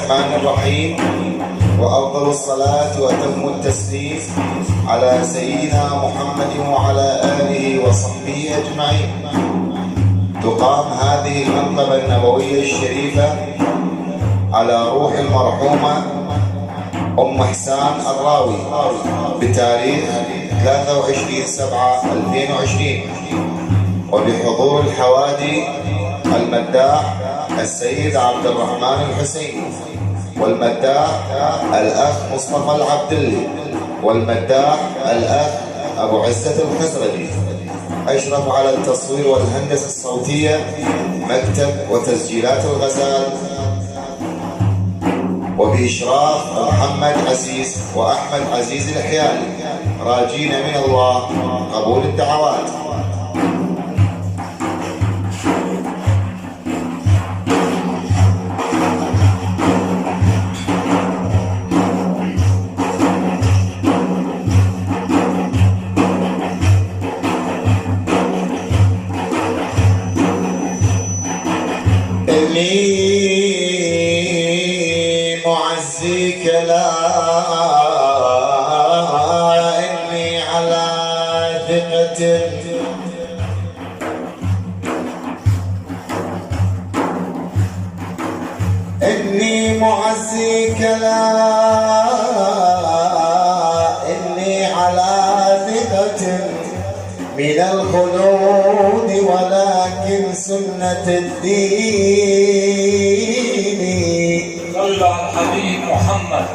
الرحمن الرحيم، وأفضل الصلاة وأتم التسليم على سيدنا محمد وعلى آله وصحبه أجمعين. تقام هذه المنقبه النبويه الشريفه على روح المرحومه إحسان الراوي بتاريخ 23/7/2020، وبحضور الحوادي المداح السيد عبدالرحمن الحسيني، والمداح الأخ مصطفى العبدلي، والمداح الأخ أبو عزة الخزرجي. اشرف على التصوير والهندسة الصوتيه مكتب وتسجيلات الغزال، وبإشراف محمد عزيز وأحمد عزيز الحيالي، راجين من الله قبول الدعوات. معزيك لا إني على ثقة إني معزيك لا إني على ثقة من الخلود، ولكن سنة الدين. صلوا على الحبيب محمد.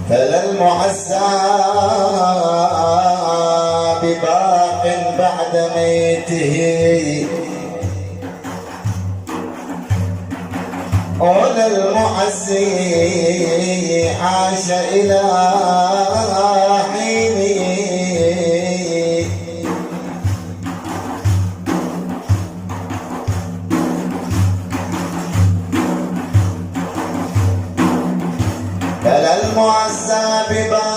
فلا المعزى بباق بعد ميته، ولا المعزي عاش إلى حين. فلا المعزى بباق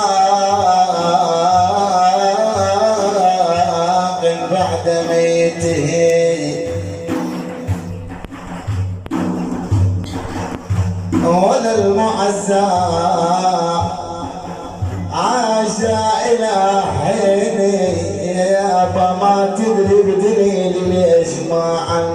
بعد ميته، ولا المعزى عاش إلى حين. يابا ما تدري بدليل ليش ما عن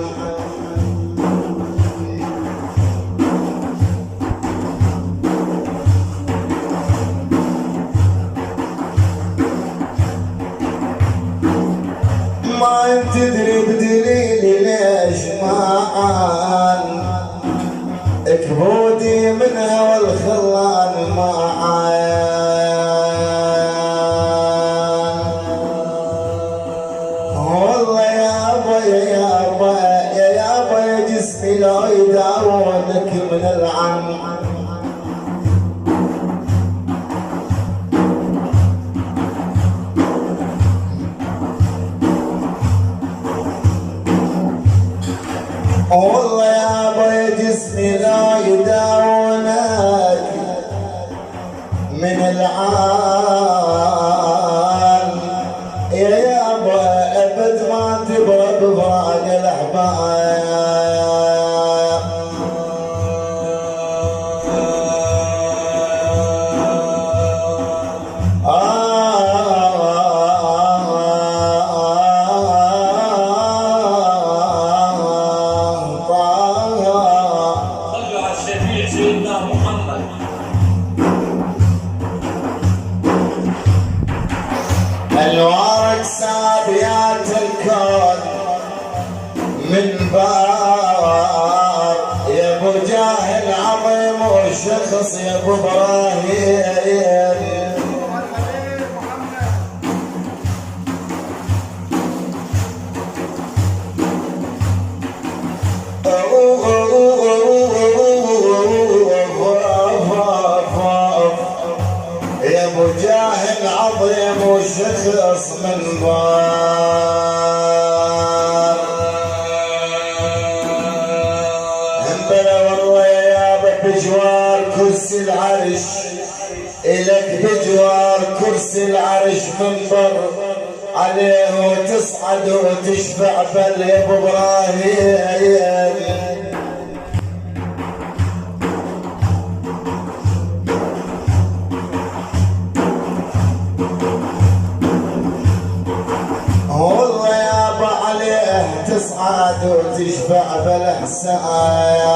ما تدري بدليل ليش ما عن كبودي منها والخلان معايا. والله يابا يابا يابا يا جسمي لا يداومك من العم. والله يابا يا جسمي لا يداونك من العال. يا يابا ابد ما تبغى بفراق الاحباب. الوارد سابيات الكون من بار، يا ابو جاهل عظيم وشخص يا ابو ابراهيم. يا ابو جاهل عظيم وشخص من بار. هنبلا والله يا يابا بجوار كرسي العرش، إلك بجوار كرسي العرش منبر عليه وتصعد وتشفع بل ابو ابراهيم. والله يابا عليه تصعد وتشفع بالاحسان.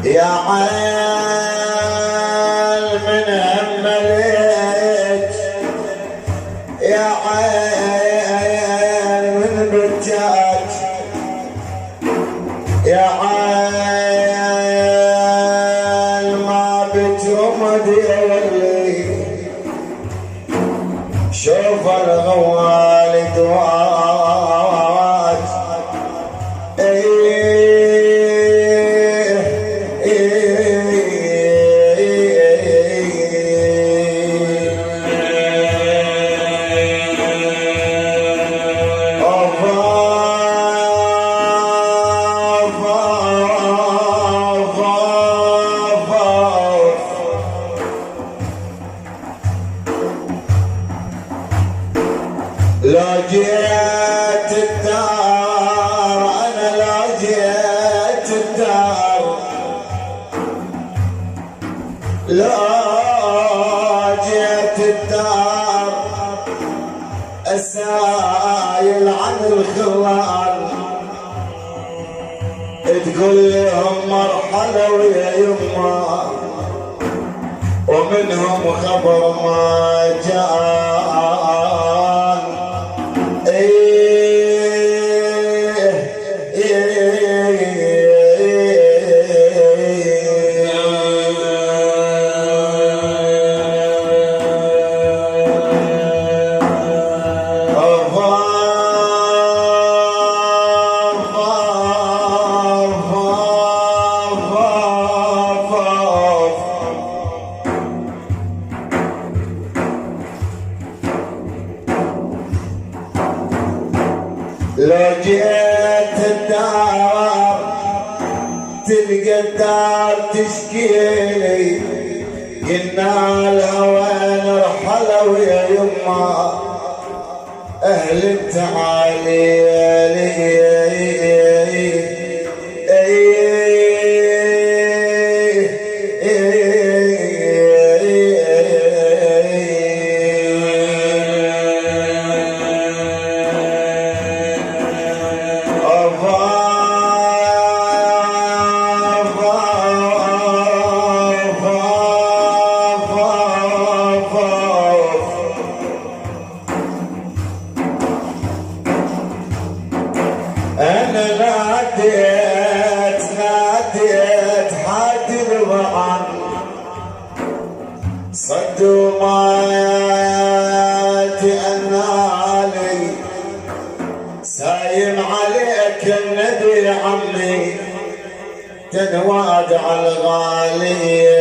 يا عيل من هملك، يا عيل من بجاك، يا عيل ما بترمد يولي. شوف الغوال دوات لو جيت الدار، أنا لو جيت الدار، لو جيت الدار أسايل عن الخلان، تقول لهم مرحلة ويا يما، ومنهم خبر ما جاء. لو جيت الدار تلقى الدار تشكيلي، قلنا الهوى نرحل ويا يما، اهل التعالي أنا ناديت حد الوعن، صدوا ما تأنى علي، سايم عليك النبي عمي، تنواد على الغالي.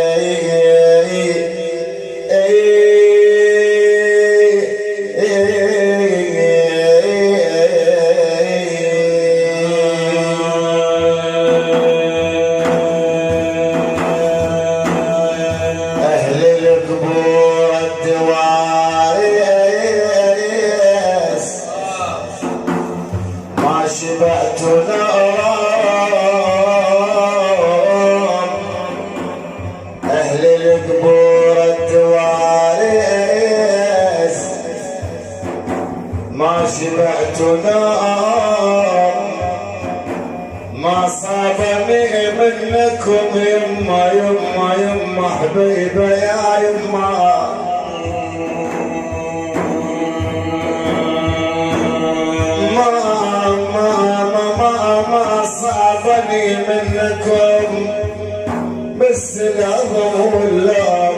ما شبعت نار، ما صابني منكم يما يما يما حبيبه يا يما. ما صابني منكم بالسلام والله.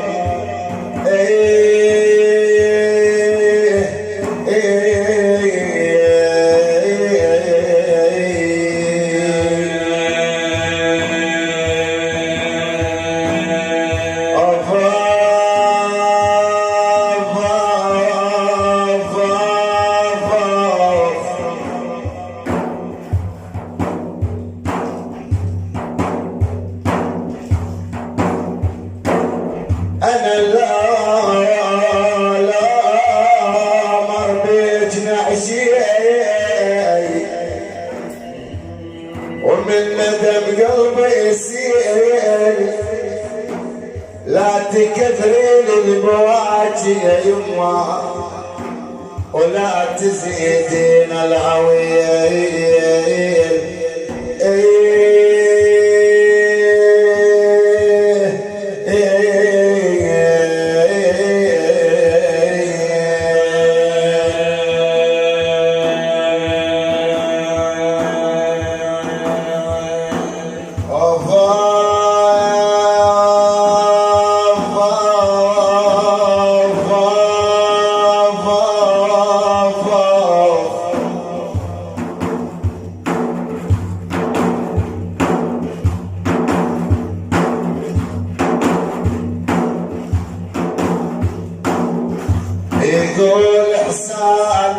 يسير لا تكثرين البواجي يا يما ولا تزيدين العويل يقول إحسان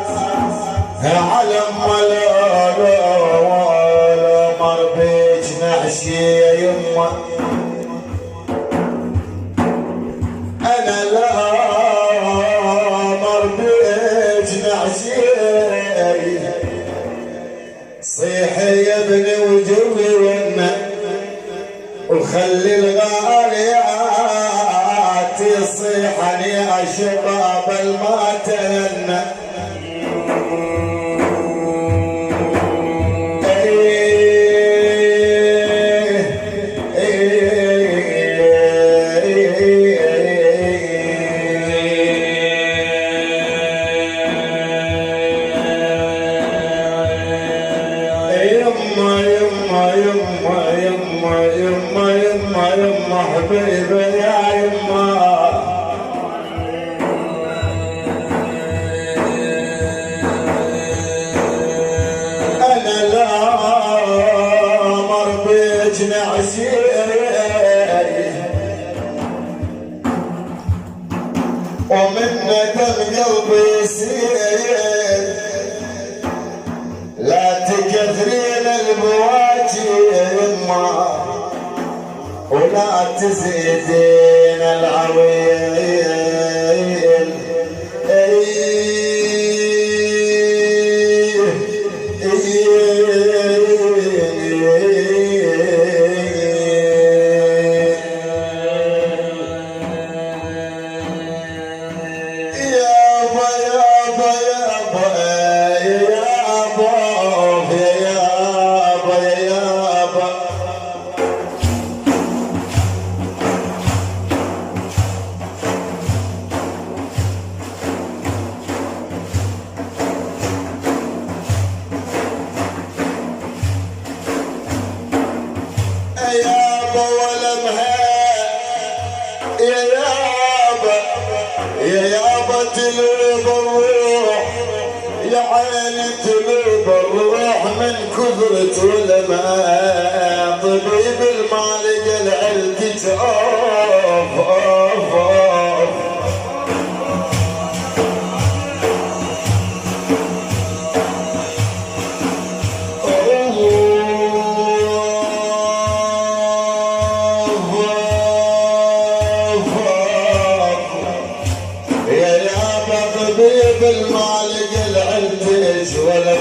علم ولا مر بجناحي يا يما أنا لا مر بجناحي صيحي يا ابني وجوي ونا وخلي الغاليات يصيحني يا شباب الما تهنى يما حبيبي يا يما انا لا مر بجناحي ومن ندم قلبي يسير لا تكثرين البواجي يا يما ولا تزيدين العويل تلوب الروح يا عيني تلوب الروح من كثرة الماء طبيب المالك العلك تشوف بالمالك العلتش يا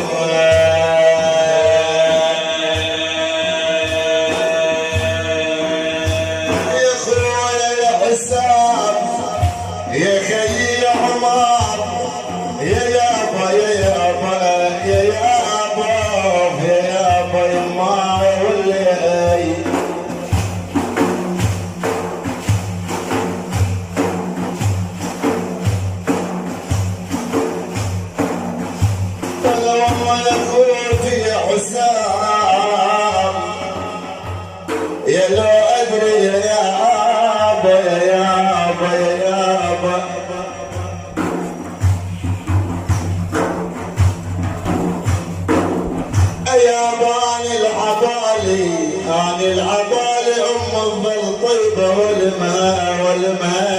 خويا يا حسام يا خيي يا عمار يا يابا يا يابا يا يابا يا يابا يما واللي يا حسام يا لو ادري يا يابا يا يابا يا يابا يابا عن العبالي ام الظل طيبه والماء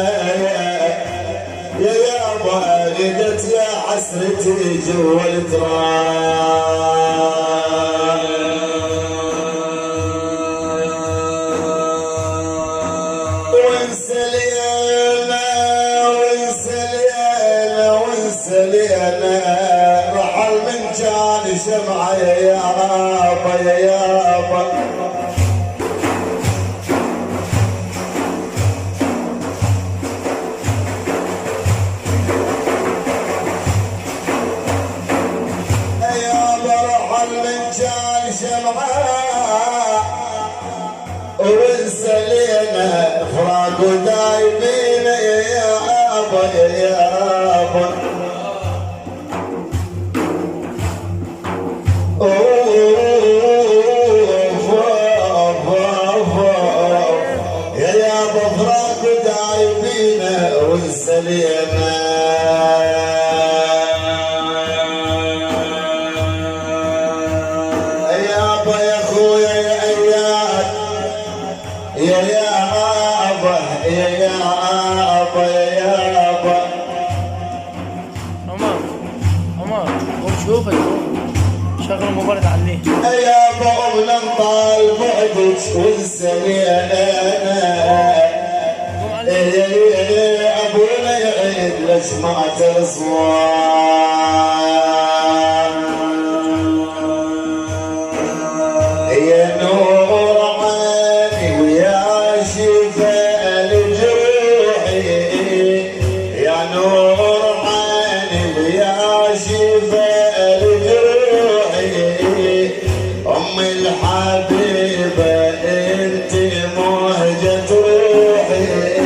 يا يابا لقيت يا حسرتي جوا التراب وانسى لينا رحل من جاني شمعة يا يابا يا يابا شغل مبارد عليه يا ابو ننطال بعدك والسليانه ابونا يعيد لك سمعت الاصوات يا نور عيني ويا شفاء لجروحي يا نور عيني ويا شفاء لجروحي ام الحبيبه انت مهجه روحي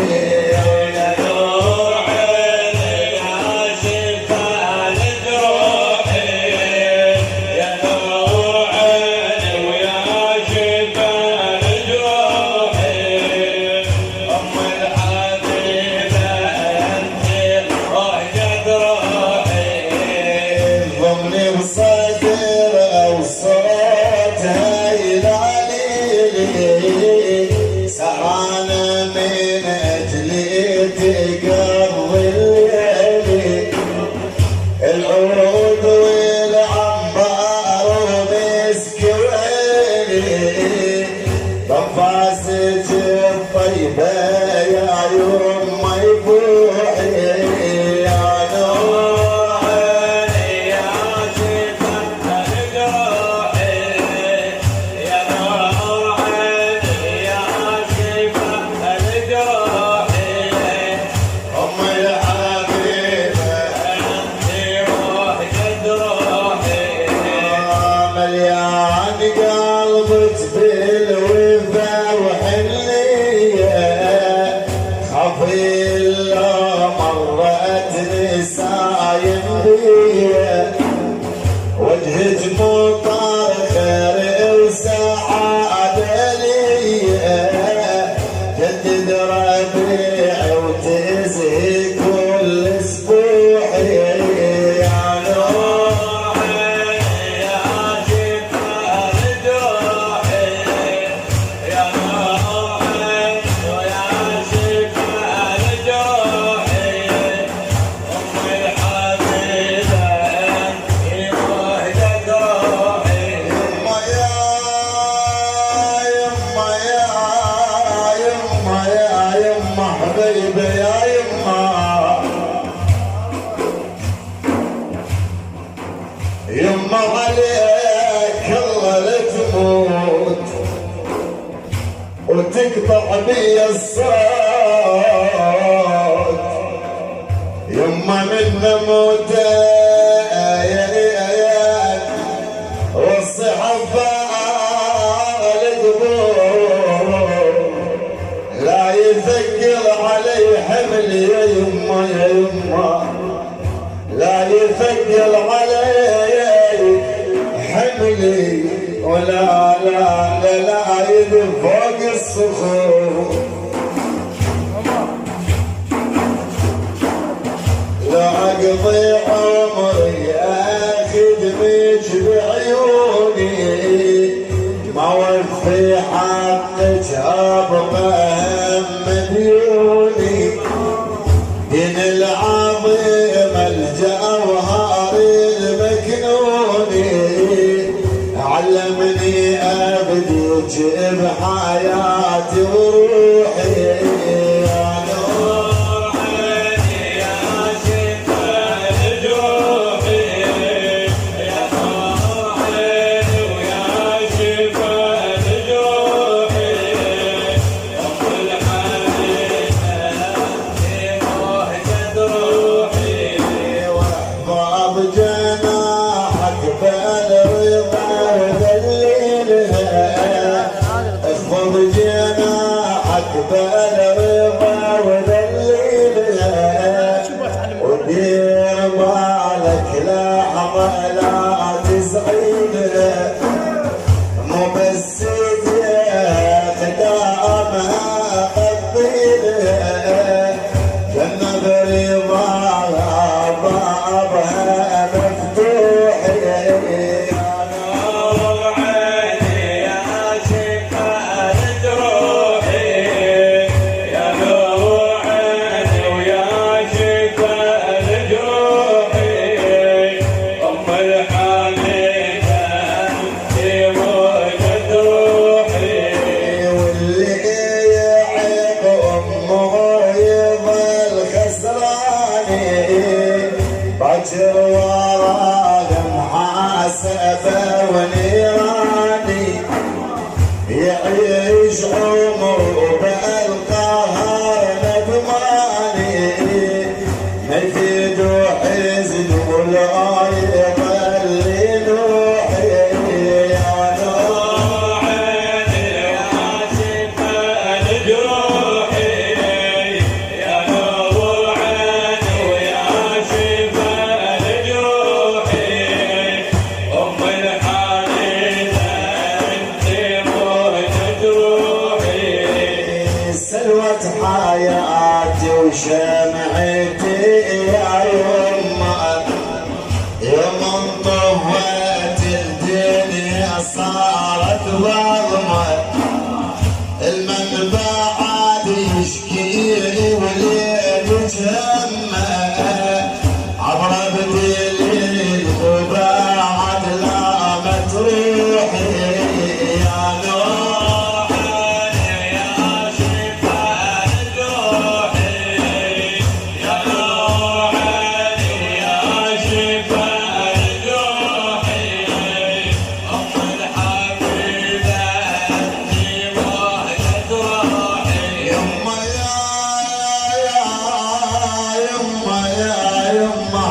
وتقطع بي الصوت يما من موتى والصحفة القبول لا يثقل علي حملي يا يما يا يما لا يثقل علي حملي ولا لا لا لا فوق الصخور لا اقضي عمري اخدمك بعيوني ما وفي حقك ابقى هم ديوني دين العظيم الجوهر المكنوني علمني ابديك بحياتي وروحي يا نور عيني يا شفاء لجروحي يا نور عيني ويا شفاء لجروحي ام الحبيبه انت مهجه روحي واحفظ جناحك بالرضا اخفض جناحك بالرضا وذللها دير بالك لحظة لا تزعل مو بس خدامها قبيل كالنظر ضاعها بابها مفتوح يعيش عمره بالقهر ندماني ما يفيد حزن ولا يضل نوحي يا نور عيني يا شفاء لجروحي يا نور عيني ويا شفاء لجروحي أم الحبيبة حياتي وشمعتي يا يما يوم طفت الدنيا صارت ظلمة المنقبه عاد يشكي وليل جمه عبر بدليل وبعد لا متروحي يا نور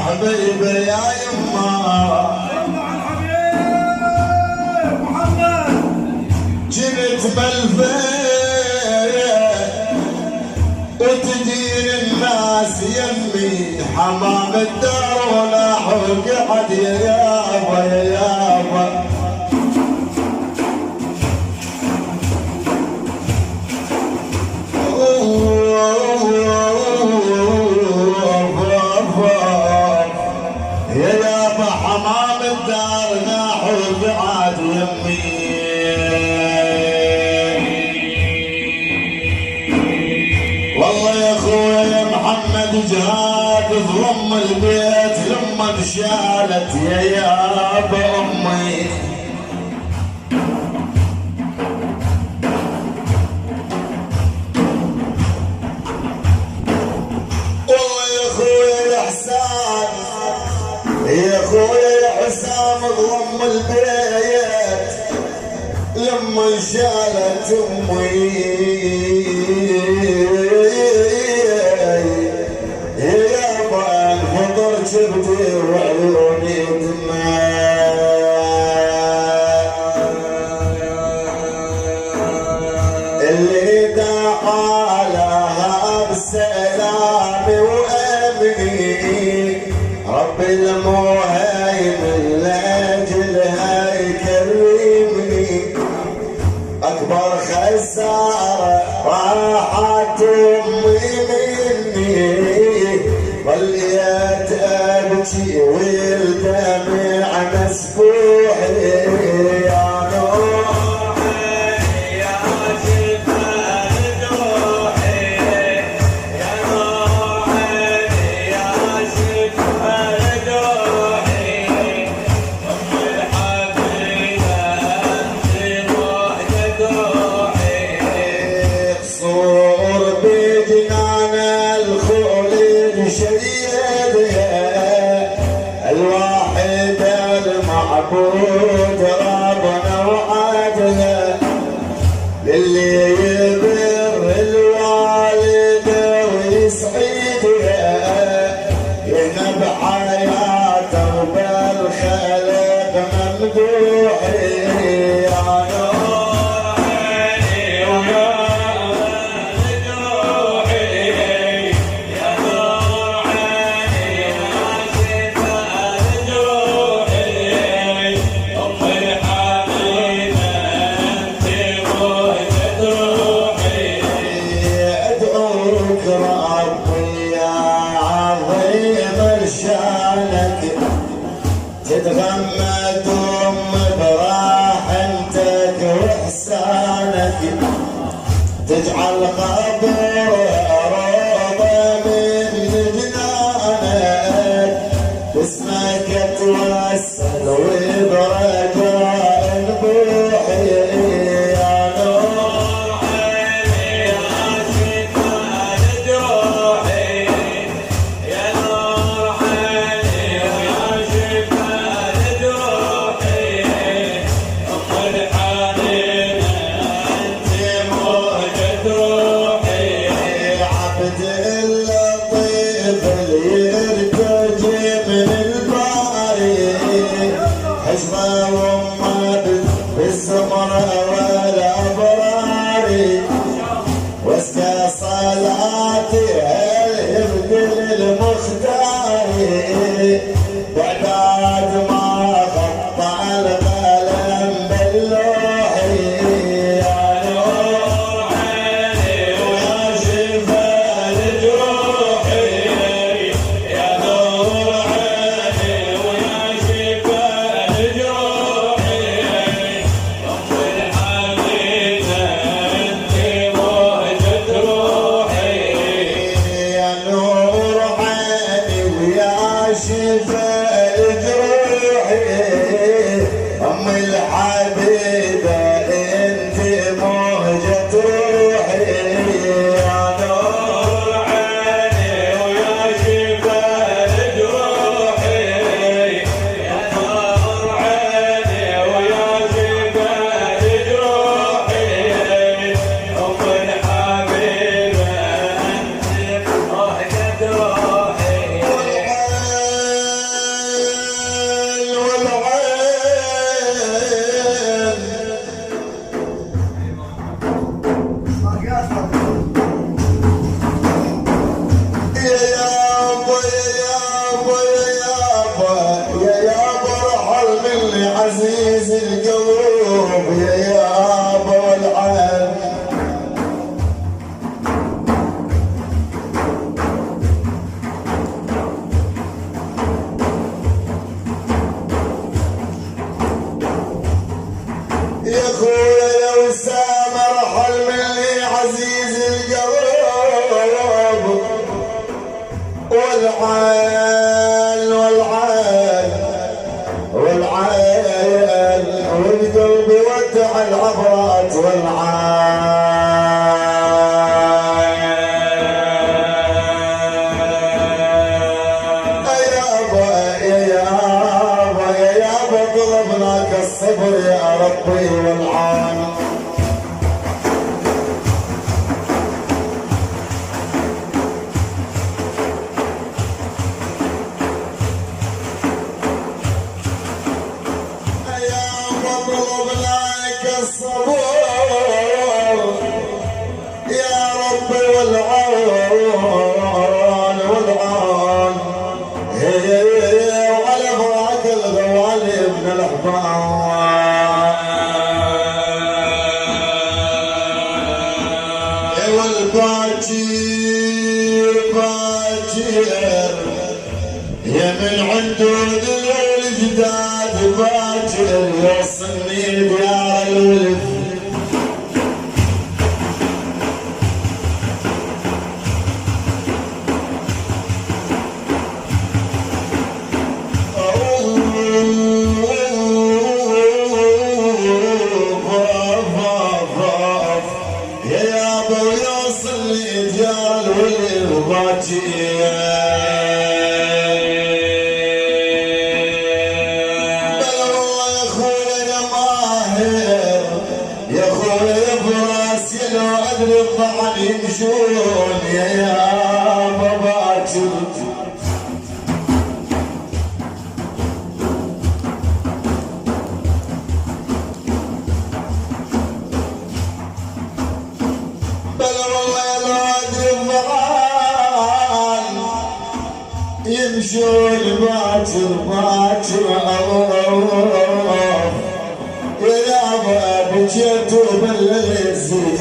حبيبي يا يما محمد جبت بالفيل وتدير الناس يمي حمام الدار ولا حق حد يا يابا يا يابا حمام الدار ناحو بعاد يمي والله يا اخويا يا محمد جهاد ضم البيت لما انشالت يا يابا امي والله يا اخويا يا احسان يا اخويا يا حسام ضم البيت لما انشالت امي يابا الفطر جبتي وعيوني دماء اللي دعا لها بسلام وامني رب المهيمن لاجلها يكرمني اكبر خساره راحت امي مني وليت ابكي والدمع مسفوح يا نور المعبود ربنا وعدنا للي يبر الوالد ويسعدها ينب حياته بالخلق ممدوح يا نور عيني ويا روحي يا نور عيني تتغمد براحمتك واحسانك تجعل قبر روضه من جنانك باسمك اتوسل وبرجاء نبوحي يا نور عيني يا شفاء جروحي يا نور عيني يا شفاء جروحي ام الحنين انت موجة روحي عبد اللطيف اللي يرتجي من الباري حشره وامه بالزمر والابرار واسكى صلاتي يبدل المختار بعد ما خطى القلم باللوحي يا نور عيني ويا شفاء جروحي يا نور عيني ويا شفاء جروحي ام الحنين انت موجة روحي يا نور عيني ويا شفاء جروحي ام الحبيبه انت موجة روحي يا نور عيني ويا شفاء جروحي يا نور عيني ويا شفاء جروحي ام الحبيبه انت موجة روحي عزيز القلوب يا يابا والعين يا خويا لو سامر حلم اللي عزيز القلوب والعين والعين والعين والقلب ودع العبرات والعين يا يابا طلبناك الصبر يا ربي والعين يا ربي والعون والعون وعلى فراق الغوالي ابن الحبان والباجير باجير يا من عنده ذل الجداد باجر يوصلني ديار الولد يا يابا ويوصلني ديار الولد باجر الطعن يمشون يا باكر بل والله يا الوادي الضعان يمشون باكر باكر يا يابا بجيت وبلل الزيت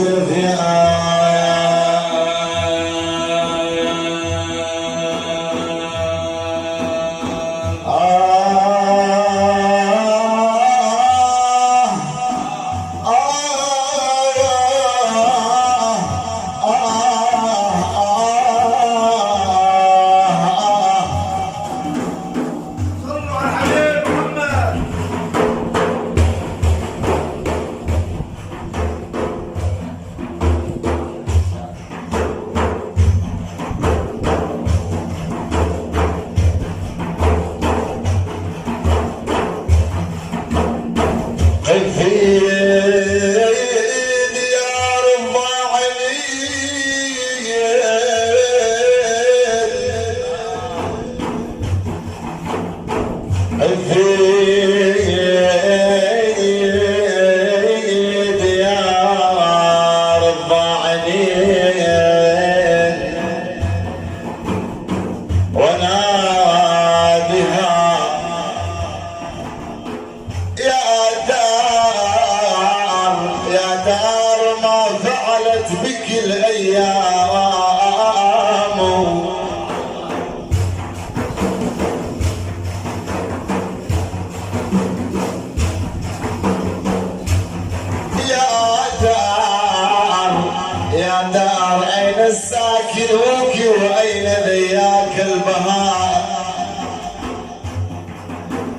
الساكن وكي وأين ذياك البهاء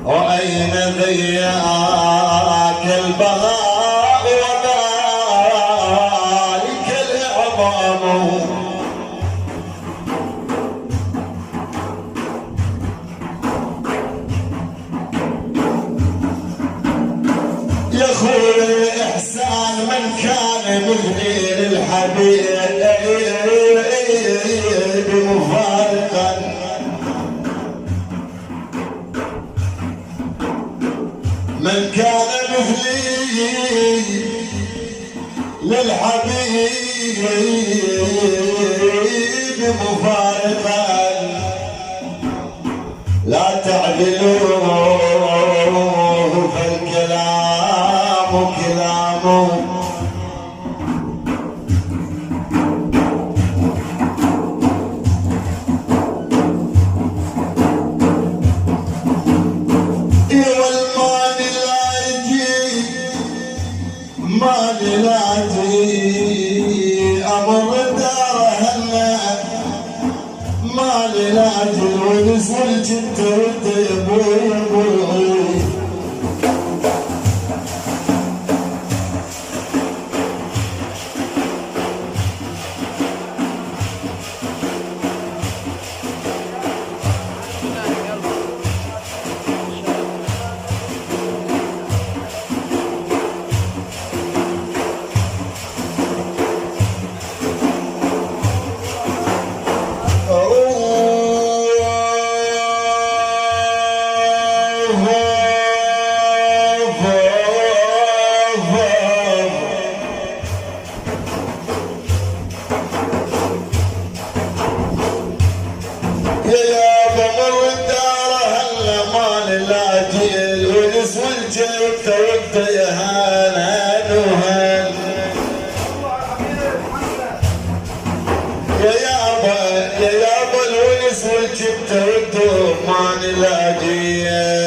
وأين ذياك البهاء وذلك الإعظام يا أخوي إحسان من كان مغني للحبيب مفارقا من كان مثلي للحبيب مفارقا لا تعدلوه فالكلام كلامه ونسأل جد ود يبوي يا يابا الونس والجبت ردوا ما نلاقيه